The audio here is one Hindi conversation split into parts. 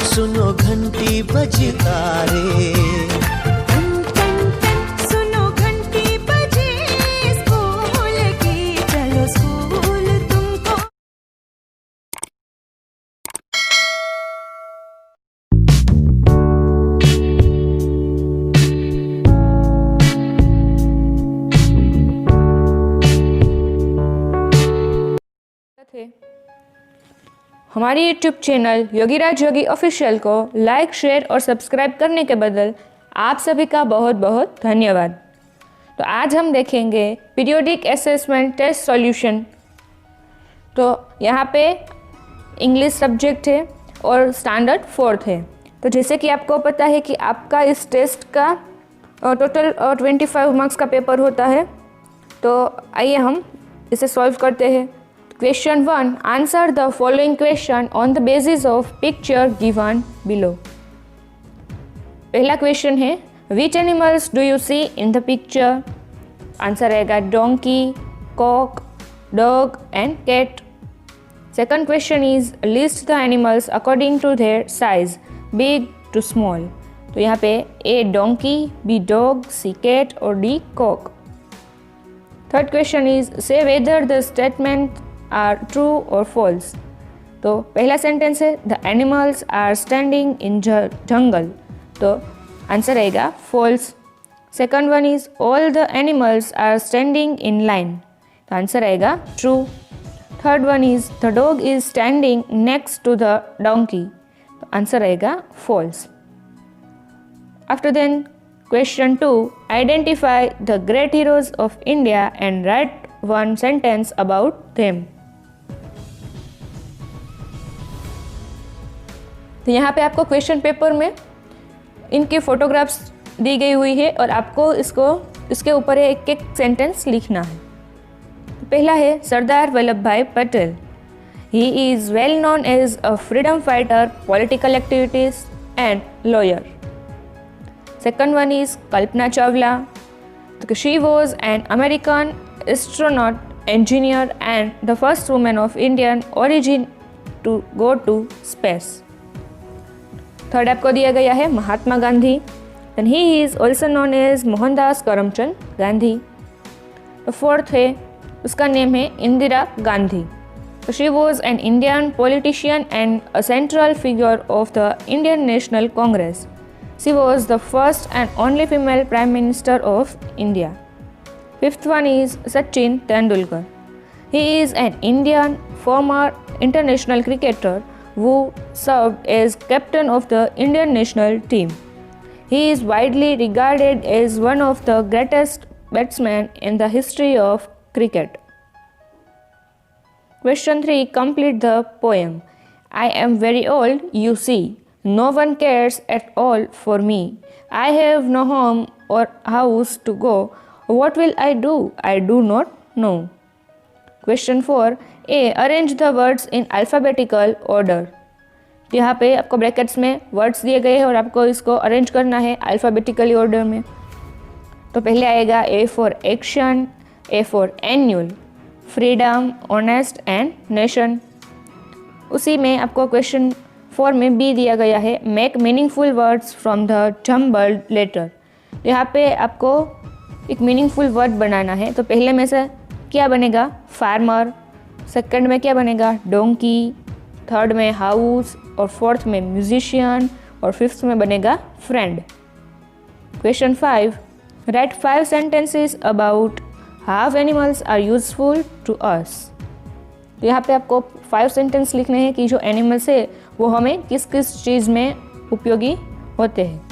सुनो घंटी बजता रे, सुनो घंटी बजे स्कूल की, चलो स्कूल तुमको। हमारी यूट्यूब चैनल योगीराज योगी ऑफिशियल को लाइक, शेयर और सब्सक्राइब करने के बदल आप सभी का बहुत बहुत धन्यवाद। तो आज हम देखेंगे पीरियोडिक असेसमेंट टेस्ट सॉल्यूशन। तो यहाँ पे इंग्लिश सब्जेक्ट है और स्टैंडर्ड 4th है। तो जैसे कि आपको पता है कि आपका इस टेस्ट का टोटल 25 मार्क्स का पेपर होता है। तो आइए हम इसे सॉल्व करते हैं। Question 1. Answer the following question on the basis of picture given below. पहला क्वेश्चन है Which animals do you see in the picture? Answer रहेगा donkey, cock, dog and cat. Second question is list the animals according to their size, big to small. तो यहाँ पे A donkey, B dog, C cat और D cock. Third question is say whether the statement are true or false. तो पहला सेंटेंस है the animals are standing in jungle. तो आंसर रहेगा false. Second one is all the animals are standing in line. तो आंसर रहेगा true. Third one is the dog is standing next to the donkey. तो आंसर रहेगा false. After then question 2 identify the great heroes of India and write one sentence about them. तो यहाँ पे आपको क्वेश्चन पेपर में इनकी फोटोग्राफ्स दी गई हुई है और आपको इसके ऊपर एक एक सेंटेंस लिखना है। तो पहला है Sardar Vallabh Bhai Patel. He is well known as a freedom fighter, political activities and lawyer. Second one is Kalpana Chawla. तो she was an American astronaut, engineer and the first woman of Indian origin to go to space. Third आपको दिया गया है Mahatma Gandhi. And he is also known as Mohandas Karamchand Gandhi. तो फोर्थ है उसका नेम है इंदिरा गांधी। तो she was an Indian politician and a central figure of the Indian National Congress. She was the first and only female prime minister of India. Fifth one is Sachin Tendulkar. He is an Indian former international cricketer who served as captain of the Indian national team. He is widely regarded as one of the greatest batsmen in the history of cricket. Question 3. Complete the poem. I am very old, you see. No one cares at all for me. I have no home or house to go. What will I do? I do not know. Question 4. A. Arrange the words in alphabetical order. यहाँ पे आपको ब्रैकेट्स में वर्ड्स दिए गए हैं और आपको इसको अरेंज करना है अल्फ़ाबेटिकली ऑर्डर में। तो पहले आएगा A for action, A for annual, freedom, honest and nation. उसी में आपको क्वेश्चन 4 में B दिया गया है make meaningful words from the jumbled letter. यहाँ पे आपको एक मीनिंगफुल वर्ड बनाना है। तो पहले में से क्या बनेगा फार्मर, सेकंड में क्या बनेगा डोंकी, थर्ड में हाउस और फोर्थ में म्यूजिशियन और फिफ्थ में बनेगा friend. Question 5 write 5 sentences about how animals are useful to us. तो यहाँ पे आपको 5 सेंटेंस लिखने हैं कि जो एनिमल्स है वो हमें किस किस चीज़ में उपयोगी होते हैं।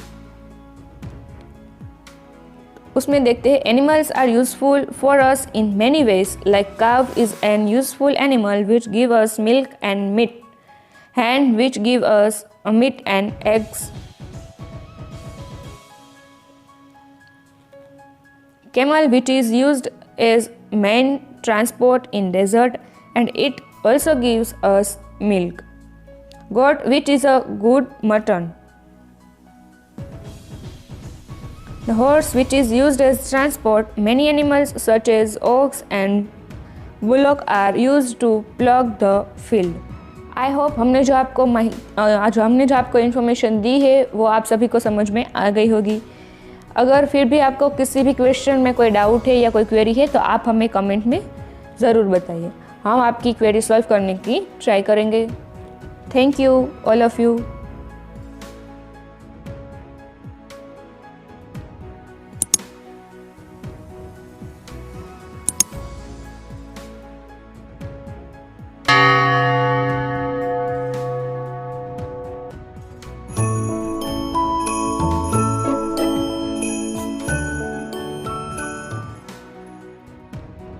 उसमें देखते हैं animals are useful for us in many ways like cow is an useful animal which give us milk and meat, hen which give us meat and eggs, camel which is used as main transport in desert and it also gives us milk, goat which is a good mutton, The horse, which is used as transport, many animals such as ox and bullock are used to plug the field. I hope हमने जो आपको इन्फॉर्मेशन दी है वो आप सभी को समझ में आ गई होगी। अगर फिर भी आपको किसी भी क्वेश्चन में कोई डाउट है या कोई क्वेरी है तो आप हमें कमेंट में ज़रूर बताइए, हम आपकी क्वेरी सॉल्व करने की ट्राई करेंगे। Thank you all of you.